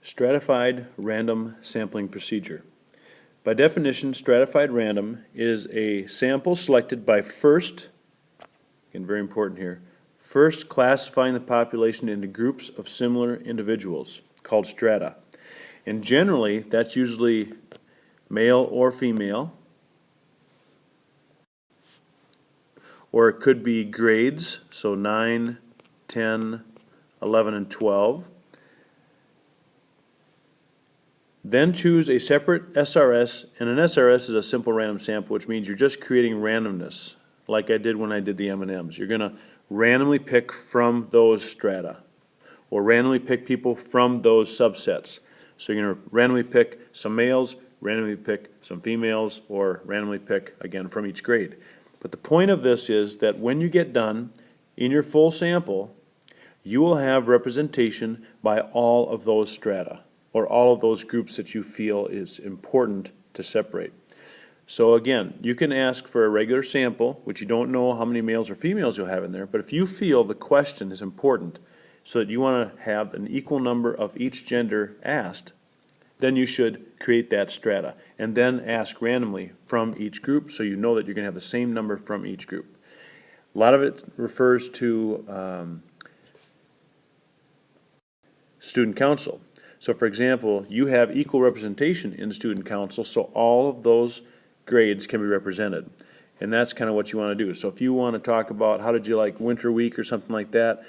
Stratified random sampling procedure. By definition, stratified random is a sample selected by first, and very important here, first classifying the population into groups of similar individuals, called strata. And generally, that's usually male or female, or it could be grades, so 9, 10, 11, and 12. Then choose a separate SRS, and an SRS is a simple random sample, which means you're just creating randomness, like I did when I did the M&Ms. You're going to randomly pick from those strata, or randomly pick people from those subsets. So you're going to randomly pick some males, randomly pick some females, or randomly pick, again, from each grade. But the point of this is that when you get done, in your full sample, you will have representation by all of those strata, or all of those groups that you feel is important to separate. So again, you can ask for a regular sample, which you don't know how many males or females you'll have in there, but if you feel the question is important, so that you want to have an equal number of each gender asked, then you should create that strata, and then ask randomly from each group, so you know that you're going to have the same number from each group. A lot of it refers to student council. So for example, you have equal representation in student council, so all of those grades can be represented. And that's kind of what you want to do. So if you want to talk about how did you like winter week or something like that,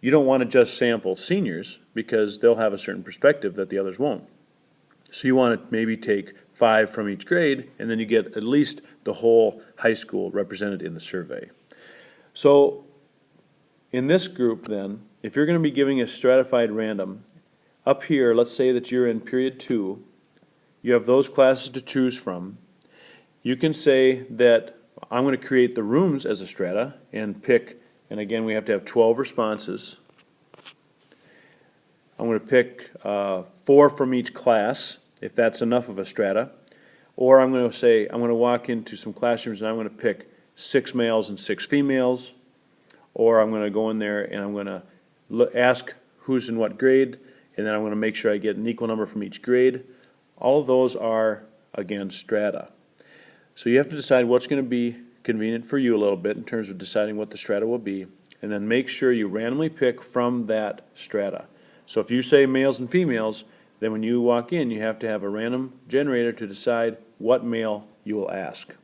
you don't want to just sample seniors because they'll have a certain perspective that the others won't. So you want to maybe take 5 from each grade, and then you get at least the whole high school represented in the survey. So in this group then, if you're going to be giving a stratified random, up here, let's say that you're in period 2, you have those classes to choose from. You can say that I'm going to create the rooms as a strata and pick, and again we have to have 12 responses. I'm going to pick 4 from each class, if that's enough of a strata. Or I'm going to say, I'm going to walk into some classrooms and I'm going to pick 6 males and 6 females. Or I'm going to go in there and I'm going to ask who's in what grade, and then I'm going to make sure I get an equal number from each grade. All of those are, again, strata. So you have to decide what's going to be convenient for you a little bit in terms of deciding what the strata will be, and then make sure you randomly pick from that strata. So if you say males and females, then when you walk in, you have to have a random generator to decide what male you will ask.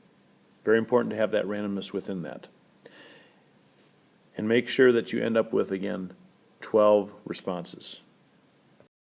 Very important to have that randomness within that. And make sure that you end up with, again, 12 responses.